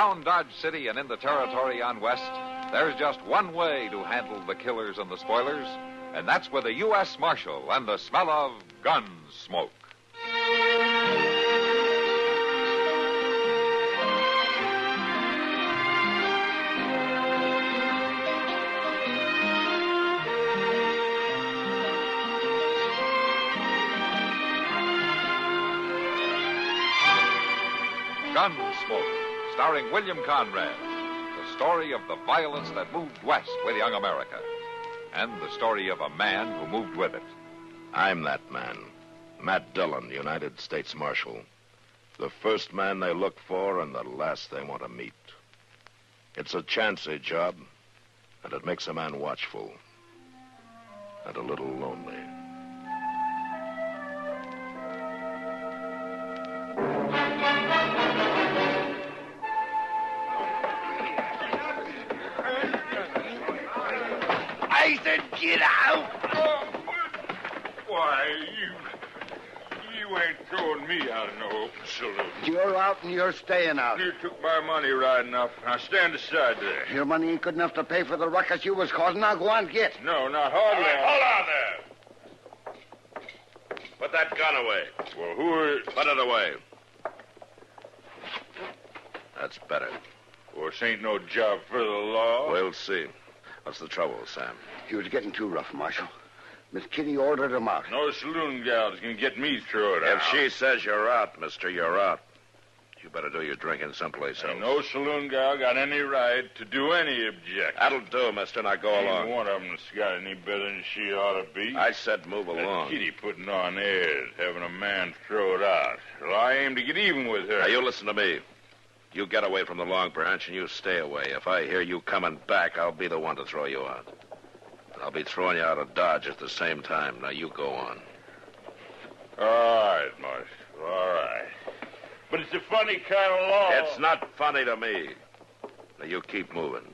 Around Dodge City and in the territory on West, there's just one way to handle the killers and the spoilers, and that's with a U.S. Marshal and the smell of Gunsmoke. Gunsmoke, starring William Conrad, the story of the violence that moved west with young America, and the story of a man who moved with it. I'm that man, Matt Dillon, United States Marshal. The first man they look for and the last they want to meet. It's a chancy job, and it makes a man watchful and a little lonely. I said, get out! Why, you ain't throwing me out of no open saloon. You're out and you're staying out. You took my money right enough. Now stand aside there. Your money ain't good enough to pay for the ruckus you was causing. Now go on, get. No, not hardly. Hold on there. Put that gun away. Well, who are... Put it away. That's better. Well, this ain't no job for the law. We'll see. What's the trouble, Sam? He was getting too rough, Marshal. Miss Kitty ordered him out. No saloon gal's gonna get me thrown out. If she says you're out, mister, you're out. You better do your drinking someplace else. Ain't no saloon gal got any right to do any objection. That'll do, mister. Now go along. Ain't one of them's got any better than she ought to be. I said move along. Kitty putting on airs, having a man thrown out. Well, I aim to get even with her. Now, you listen to me. You get away from the Long Branch and you stay away. If I hear you coming back, I'll be the one to throw you out. I'll be throwing you out of Dodge at the same time. Now, you go on. All right, Marshal, all right. But it's a funny kind of law. It's not funny to me. Now, you keep moving.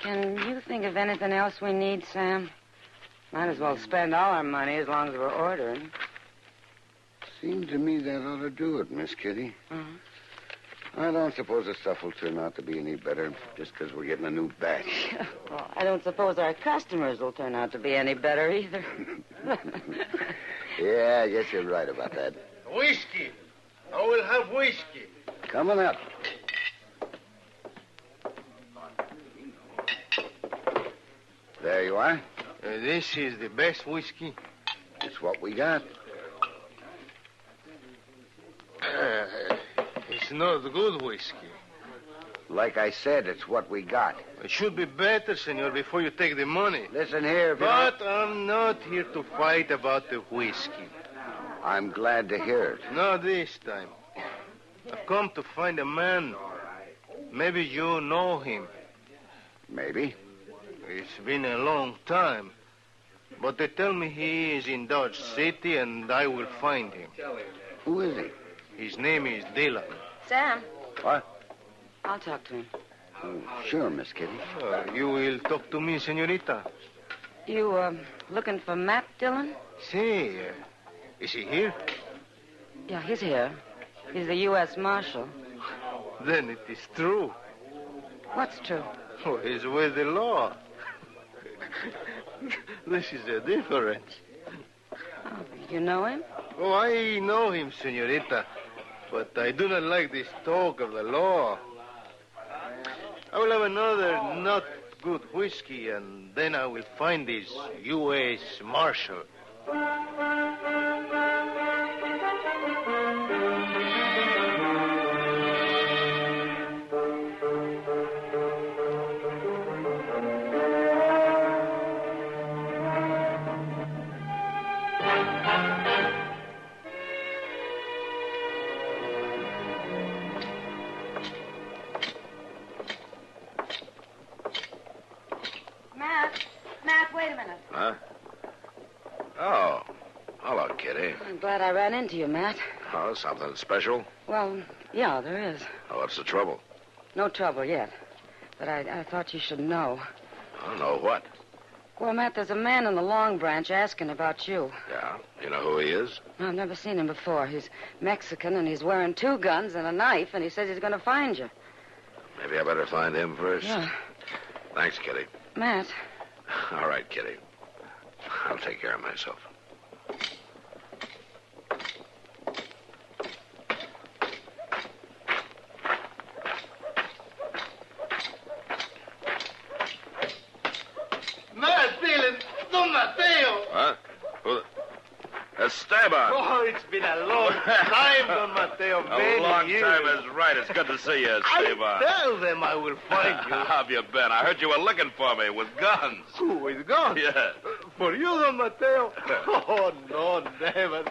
Can you think of anything else we need, Sam? Might as well spend all our money as long as we're ordering. Seems to me that ought to do it, Miss Kitty. Mm-hmm. I don't suppose the stuff will turn out to be any better just because we're getting a new batch. Well, I don't suppose our customers will turn out to be any better either. Yeah, I guess you're right about that. Whiskey. I will have whiskey. Coming up. There you are. This is the best whiskey. It's what we got. It's not good whiskey. Like I said, it's what we got. It should be better, senor, before you take the money. Listen here, if you But I'm not here to fight about the whiskey. I'm glad to hear it. Not this time. I've come to find a man. Maybe you know him. Maybe. It's been a long time. But they tell me he is in Dodge City, and I will find him. Who is he? His name is Dillon. Sam, What? I'll talk to him. Oh, sure, Miss Kitty. You will talk to me, senorita. You, looking for Matt Dillon? Say, is he here? Yeah, he's here. He's the U.S. Marshal. Then it is true. What's true? Oh, he's with the law. This is a difference. Oh, you know him? Oh, I know him, senorita. But I do not like this talk of the law. I will have another not good whiskey, and then I will find this U.S. Marshal. Matt, wait a minute. Huh? Oh. Hello, Kitty. I'm glad I ran into you, Matt. Oh, something special? Well, yeah, there is. Oh, what's the trouble? No trouble yet. But I thought you should know. I don't know what. Well, Matt, there's a man in the Long Branch asking about you. Yeah? You know who he is? No, I've never seen him before. He's Mexican, and he's wearing 2 guns and a knife, and he says he's going to find you. Maybe I better find him first. Yeah. Thanks, Kitty. Matt. All right, Kitty. I'll take care of myself. Dylan, Don Mateo. Huh? Who? Esteban. Oh, it's been a long time, Don Mateo. A long time is right. It's good to see you, Esteban. I tell them I will find you. How have you been? I heard you were looking for me with guns. Who, with guns? Yeah. For you, Don Mateo? Oh, no, never.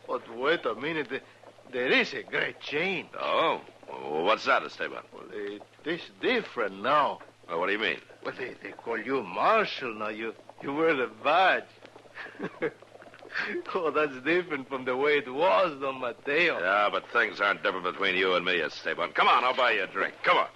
But wait a minute. There is a great change. Oh? Well, what's that, Esteban? Well, it is different now. Well, what do you mean? Well, they call you Marshal now. You wear the badge. Oh, that's different from the way it was, Don Mateo. Yeah, but things aren't different between you and me, Esteban. Come on, I'll buy you a drink. Come on.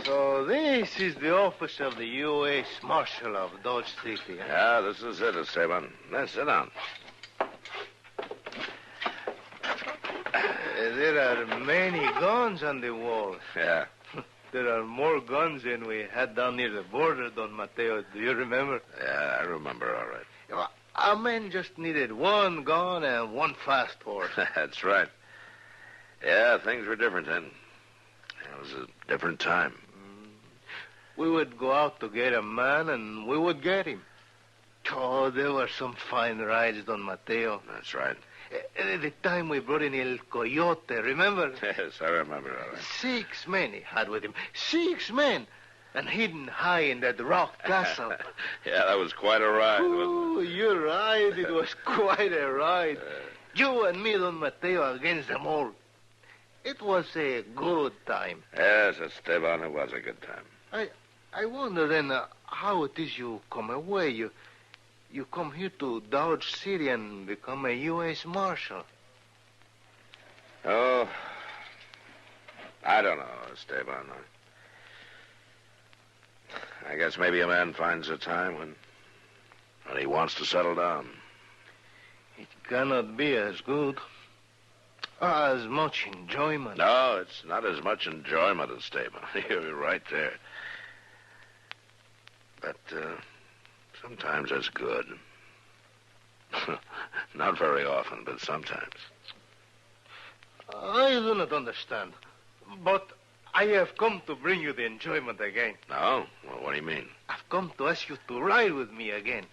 So this is the office of the U.S. Marshal of Dodge City. Huh? Yeah, this is it, Esteban. Now, sit down. There are many guns on the wall. Yeah. There are more guns than we had down near the border, Don Mateo. Do you remember? Yeah, I remember all right. Our men just needed 1 gun and 1 fast horse. That's right. Yeah, things were different then. It was a different time. We would go out to get a man, and we would get him. Oh, there were some fine rides, Don Mateo. That's right. The time we brought in El Coyote, remember? Yes, I remember all right. 6 men he had with him. 6 men. And hidden high in that rock castle. Yeah, that was quite a ride, wasn't Oh, you're right. It was quite a ride. You and me, Don Mateo, against them all. It was a good time. it? Yes, Esteban, it was a good time. I wonder then how it is you come away. You come here to Dodge City and become a U.S. Marshal. Oh, I don't know, Esteban. I guess maybe a man finds a time when he wants to settle down. It cannot be as good. As much enjoyment. No, it's not as much enjoyment, Esteban. You're right there. But sometimes it's good. Not very often, but sometimes. I do not understand. But I have come to bring you the enjoyment again. No? Well, what do you mean? I've come to ask you to ride with me again.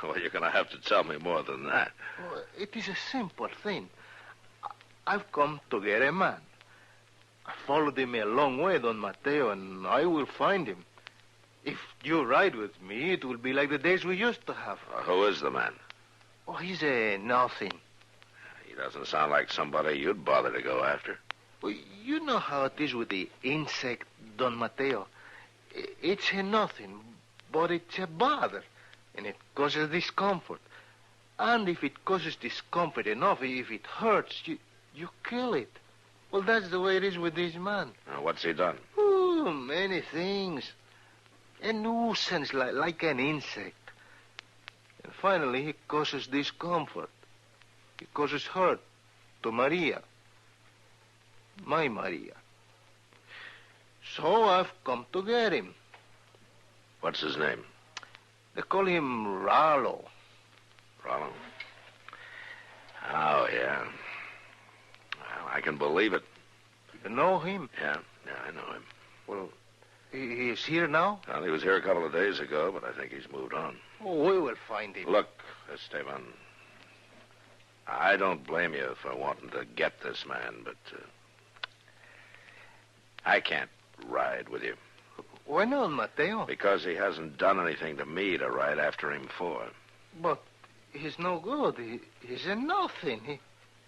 Well, you're going to have to tell me more than that. Oh, it is a simple thing. I've come to get a man. I followed him a long way, Don Mateo, and I will find him. If you ride with me, it will be like the days we used to have. Who is the man? Oh, he's a nothing. He doesn't sound like somebody you'd bother to go after. Well, you know how it is with the insect, Don Mateo. It's a nothing, but it's a bother, and it causes discomfort. And if it causes discomfort enough, if it hurts, you kill it. Well, that's the way it is with this man. What's he done? Oh, many things. A nuisance like an insect. And finally, he causes discomfort. He causes hurt to Maria. My Maria. So I've come to get him. What's his name? They call him Rallo. Rollo. Oh, yeah. Well, I can believe it. You know him? Yeah, I know him. Well, he is here now? Well, he was here a couple of days ago, but I think he's moved on. Oh, we will find him. Look, Esteban, I don't blame you for wanting to get this man, but I can't ride with you. Why not, Mateo? Because he hasn't done anything to me to ride after him for. But he's no good. He's a nothing.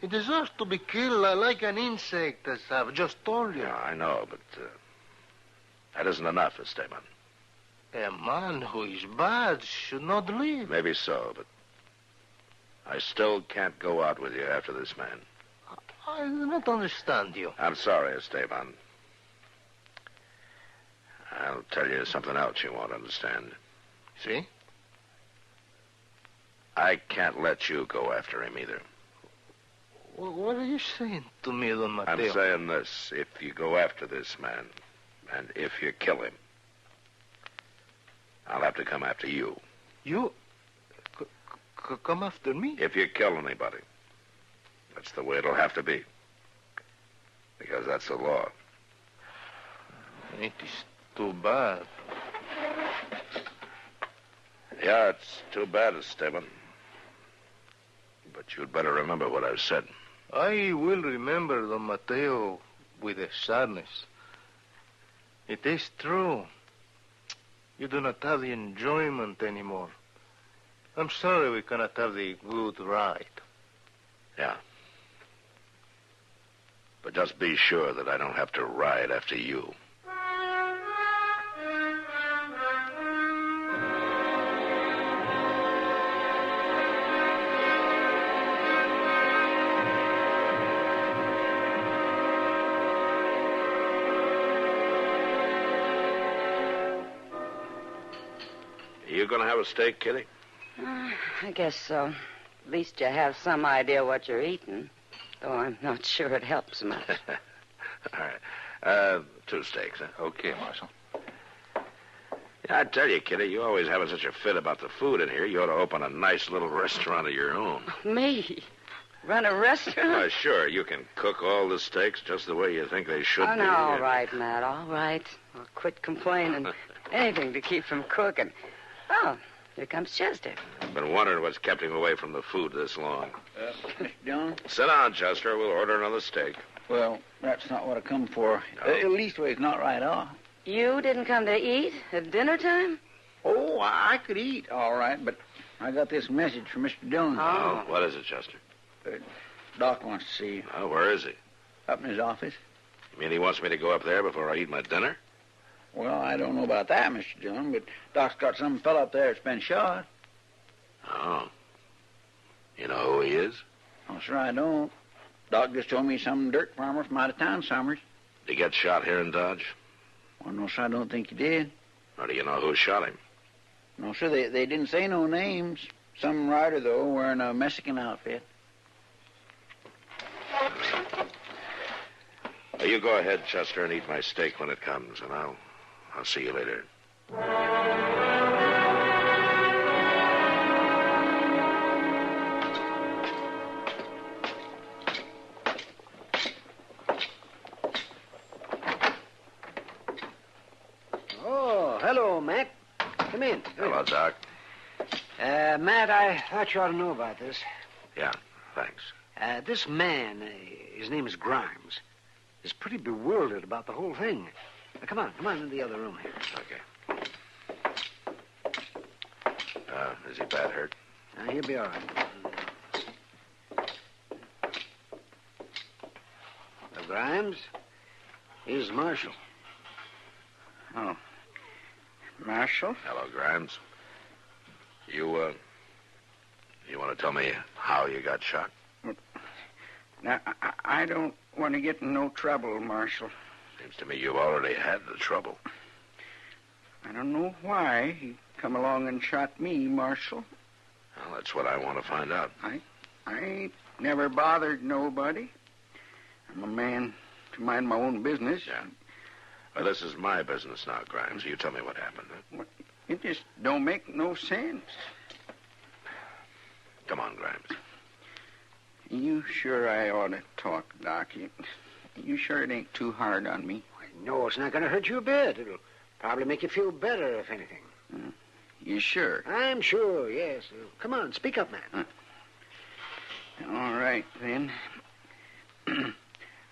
He deserves to be killed like an insect, as I've just told you. Yeah, I know, but That isn't enough, Esteban. A man who is bad should not live. Maybe so, but I still can't go out with you after this man. I do not understand you. I'm sorry, Esteban. I'll tell you something else you won't understand. See? I can't let you go after him either. What are you saying to me, Don Mateo? I'm saying this. If you go after this man, and if you kill him, I'll have to come after you. You? Come after me? If you kill anybody. That's the way it'll have to be. Because that's the law. It is too bad. Yeah, it's too bad, Esteban. But you'd better remember what I've said. I will remember, Don Mateo, with a sadness. It is true. You do not have the enjoyment anymore. I'm sorry we cannot have the good ride. Yeah. But just be sure that I don't have to ride after you. You gonna have a steak, Kitty? I guess so. At least you have some idea what you're eating. Though I'm not sure it helps much. All right. 2 steaks, huh? Okay, Marshal. Yeah, I tell you, Kitty, you always having such a fit about the food in here. You ought to open a nice little restaurant of your own. Me? Run a restaurant? Why, sure. You can cook all the steaks just the way you think they should be. No, all right, Matt, all right. I'll quit complaining. Anything to keep from cooking. Oh, here comes Chester. I've been wondering what's kept him away from the food this long. Mr. Dillon? Sit down, Chester. We'll order another steak. Well, that's not what I come for. No. At least it's not right off. You didn't come to eat at dinner time? Oh, I could eat, all right, but I got this message from Mr. Dillon. Oh. What is it, Chester? Doc wants to see you. Oh, where is he? Up in his office. You mean he wants me to go up there before I eat my dinner? Well, I don't know about that, Mr. Dillon, but Doc's got some fella up there that's been shot. Oh. You know who he is? Oh, sir, I don't. Doc just told me some dirt farmer from out of town, Summers. Did he get shot here in Dodge? Well, no, sir, I don't think he did. Or do you know who shot him? No, sir, they didn't say no names. Some rider, though, wearing a Mexican outfit. Well, you go ahead, Chester, and eat my steak when it comes, and I'll see you later. Oh, hello, Matt. Come in. Hello, Doc. Matt, I thought you ought to know about this. Yeah, thanks. This man, his name is Grimes, is pretty bewildered about the whole thing. Now, come on into the other room here. Okay. Is he bad hurt? He'll be all right. Grimes, here's Marshal. Oh. Marshal? Hello, Grimes. You want to tell me how you got shot? Now, I don't want to get in no trouble, Marshal. Seems to me you've already had the trouble. I don't know why he come along and shot me, Marshal. Well, that's what I want to find out. I ain't never bothered nobody. I'm a man to mind my own business. Yeah. Well, this is my business now, Grimes. You tell me what happened. Huh? It just don't make no sense. Come on, Grimes. You sure I ought to talk, Doc? You sure it ain't too hard on me? No, it's not going to hurt you a bit. It'll probably make you feel better, if anything. You sure? I'm sure, yes. Come on, speak up, man. All right, then.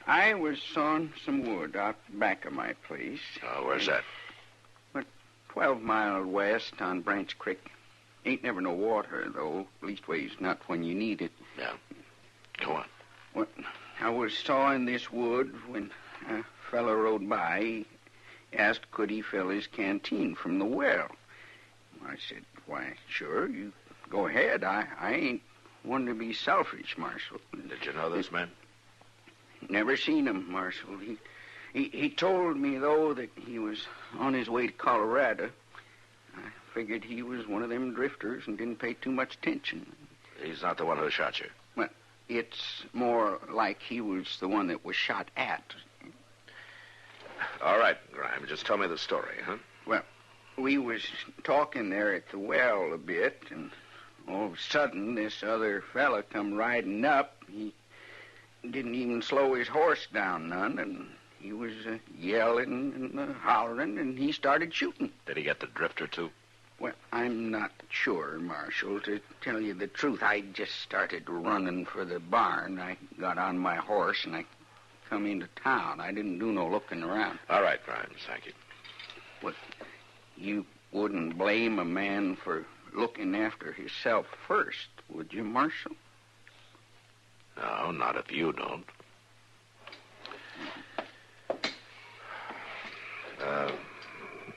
I was sawing some wood out back of my place. Oh, where's that? 12 miles west on Branch Creek. Ain't never no water, though. Leastways, not when you need it. Yeah. Go on. Well, I was sawing this wood when a fellow rode by. asked could he fill his canteen from the well. I said, why, sure, you go ahead. I ain't one to be selfish, Marshal. Did you know this man? Never seen him, Marshal. He told me, though, that he was on his way to Colorado. I figured he was one of them drifters and didn't pay too much attention. He's not the one who shot you. Well, it's more like he was the one that was shot at. All right, Grimes, just tell me the story, huh? Well, we was talking there at the well a bit, and all of a sudden this other fella come riding up. He didn't even slow his horse down none, and he was yelling and hollering, and he started shooting. Did he get the drifter, too? Well, I'm not sure, Marshal. To tell you the truth, I just started running for the barn. I got on my horse, and I come into town. I didn't do no looking around. All right, Grimes, thank you. Well, you wouldn't blame a man for looking after himself first, would you, Marshal? No, not if you don't.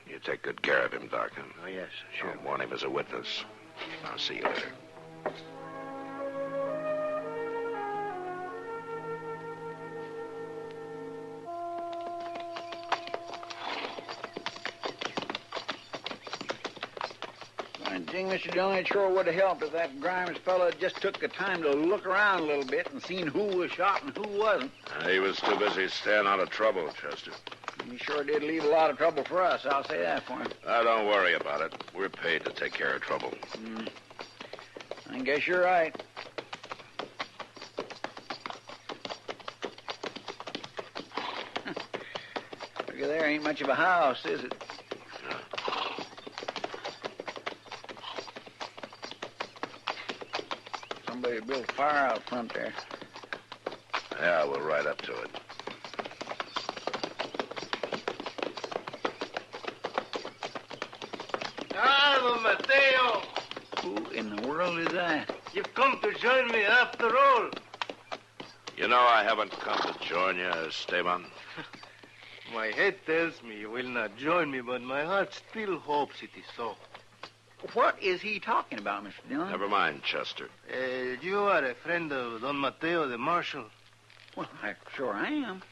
You take good care of him, Doc. Huh? Oh, yes, sure. I'll want him as a witness. I'll see you later. I think, Mr. Dillon, it sure would have helped if that Grimes fella just took the time to look around a little bit and seen who was shot and who wasn't. He was too busy staying out of trouble, Chester. He sure did leave a lot of trouble for us, I'll say that for him. Don't worry about it. We're paid to take care of trouble. I guess you're right. Look at there, ain't much of a house, is it? Somebody built a fire out front there. Yeah, we'll ride up to it. Don Mateo! Who in the world is that? You've come to join me after all. You know I haven't come to join you, Esteban. My head tells me you will not join me, but my heart still hopes it is so. What is he talking about, Mr. Dillon? Never mind, Chester. You are a friend of Don Mateo, the marshal. Well, sure I am.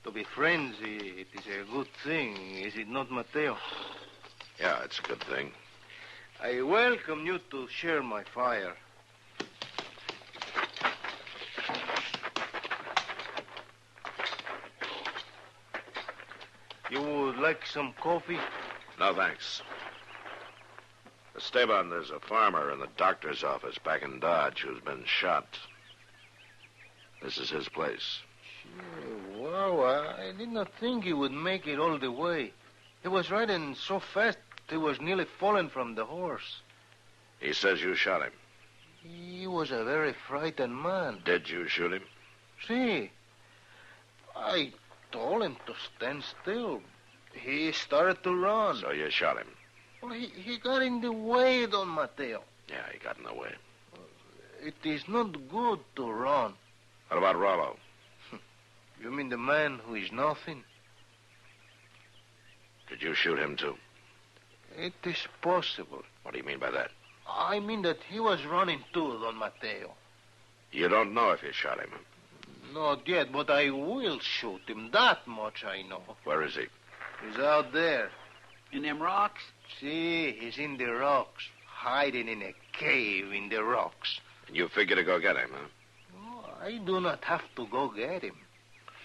To be friends, it is a good thing, is it not, Mateo? Yeah, it's a good thing. I welcome you to share my fire. You would like some coffee? No, thanks. Esteban, there's a farmer in the doctor's office back in Dodge who's been shot. This is his place. Wow, I did not think he would make it all the way. He was riding so fast, he was nearly falling from the horse. He says you shot him. He was a very frightened man. Did you shoot him? See, I told him to stand still. He started to run. So you shot him? Well, he got in the way, Don Mateo. Yeah, he got in the way. It is not good to run. What about Rollo? You mean the man who is nothing? Did you shoot him, too? It is possible. What do you mean by that? I mean that he was running too, Don Mateo. You don't know if you shot him? Not yet, but I will shoot him. That much I know. Where is he? He's out there. In them rocks? See, he's in the rocks, hiding in a cave in the rocks. And you figure to go get him, huh? No, I do not have to go get him.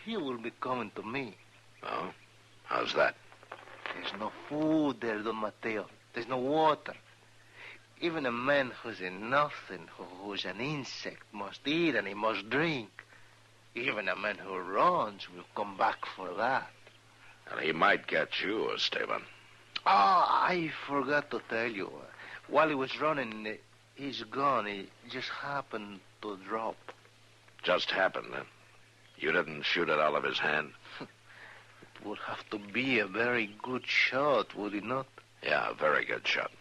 He will be coming to me. Oh? How's that? There's no food there, Don Mateo. There's no water. Even a man who's a nothing, who's an insect, must eat and he must drink. Even a man who runs will come back for that. And he might get you, Esteban. I forgot to tell you. While he was running, his gun, it just happened to drop. Just happened, huh? You didn't shoot it out of his hand? It would have to be a very good shot, would it not? Yeah, a very good shot.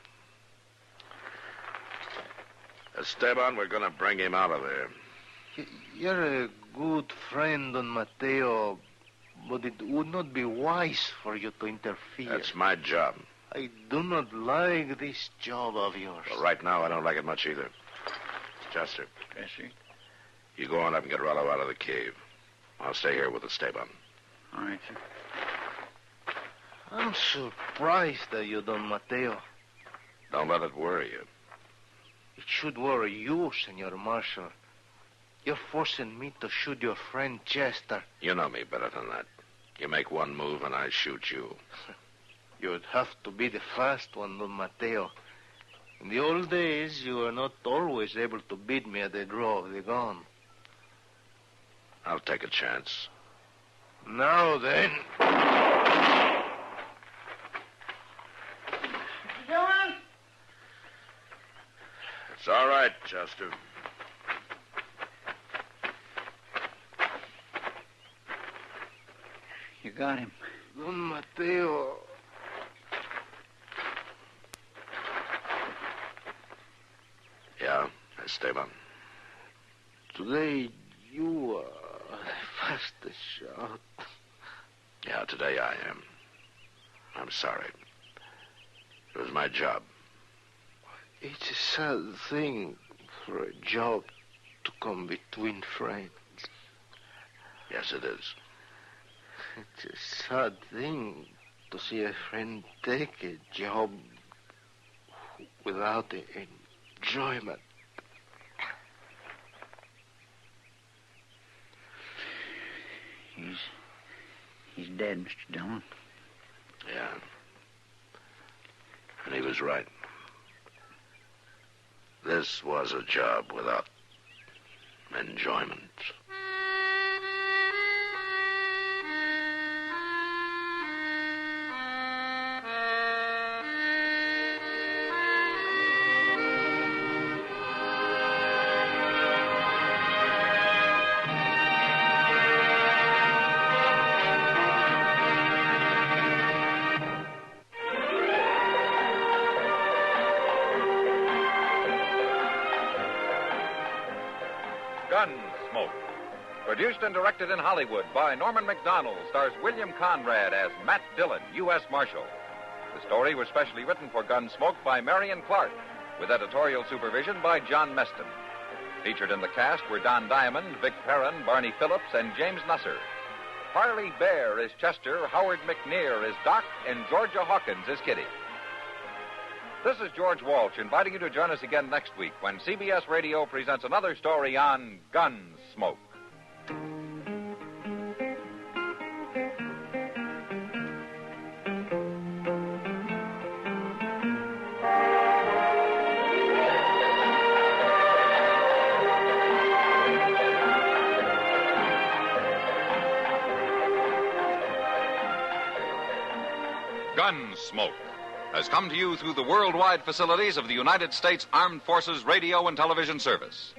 Esteban, we're going to bring him out of there. You're a good friend, Don Mateo, But it would not be wise for you to interfere. That's my job. I do not like this job of yours. Well, right now, I don't like it much either. Chester. Yes, sir. You go on up and get Rollo out of the cave. I'll stay here with the Esteban. All right, sir. I'm surprised that you don't, Mateo. Don't let it worry you. It should worry you, Senor Marshal. You're forcing me to shoot your friend Chester. You know me better than that. You make one move and I shoot you. You'd have to be the fast one, Don Mateo. In the old days, you were not always able to beat me at the draw of the gun. I'll take a chance. Now then. John? It's all right, Chester. You got him. Don Mateo. Yeah, Esteban. Today, you are the fastest shot. Yeah, today I am. I'm sorry. It was my job. It's a sad thing for a job to come between friends. Yes, it is. It's a sad thing to see a friend take a job without the enjoyment. He's dead, Mr. Dillon. Yeah. And he was right. This was a job without enjoyment. Gunsmoke. Produced and directed in Hollywood by Norman McDonald, stars William Conrad as Matt Dillon, U.S. Marshal. The story was specially written for Gunsmoke by Marion Clark, with editorial supervision by John Meston. Featured in the cast were Don Diamond, Vic Perrin, Barney Phillips, and James Nusser. Harley Bear is Chester, Howard McNear is Doc, and Georgia Hawkins is Kitty. This is George Walsh inviting you to join us again next week when CBS Radio presents another story on Gunsmoke. Gunsmoke has come to you through the worldwide facilities of the United States Armed Forces Radio and Television Service.